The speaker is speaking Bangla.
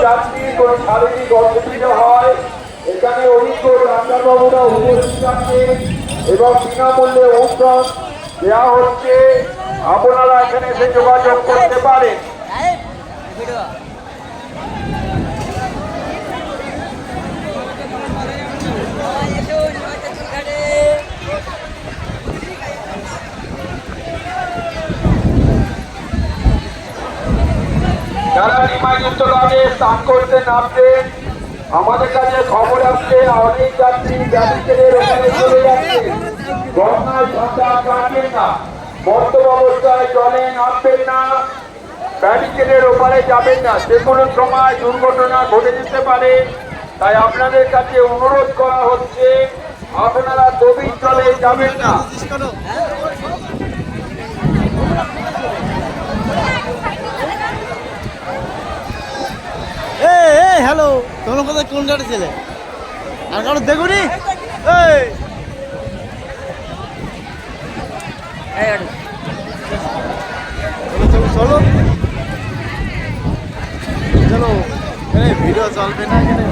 যাত্রীর কোনো শারীরিক অসুবিধা হয় এখানে অভিজ্ঞ ডাক্তারবাবুরা উপস্থিত আছেন এবং বিনামূল্যে ঔষধ দেওয়া হচ্ছে। আপনারা এখানে এসে যোগাযোগ করতে পারেন। যারা নিমাযুক্ত কাজে স্নান করতে নামবেন, আমাদের কাছে খবর আসছে অনেক যাত্রী ব্যারিকেডের ওখানে চলে যাচ্ছে। গঙ্গায় সাঁতার কাটবেন না, বর্তব অবস্থায় জলে নামবেন না, ব্যারিকেডের ওপারে যাবেন না, যে কোনো সময় দুর্ঘটনা ঘটে যেতে পারে। তাই আপনাদের কাছে অনুরোধ করা হচ্ছে আপনারা গভীর জলে যাবেন না। হ্যালো, তোমরা কোথায় কোন গাড়ি ছিলে? আর কারো দেখুনি? চলো চলো, ভিডিও চলবে না এখানে।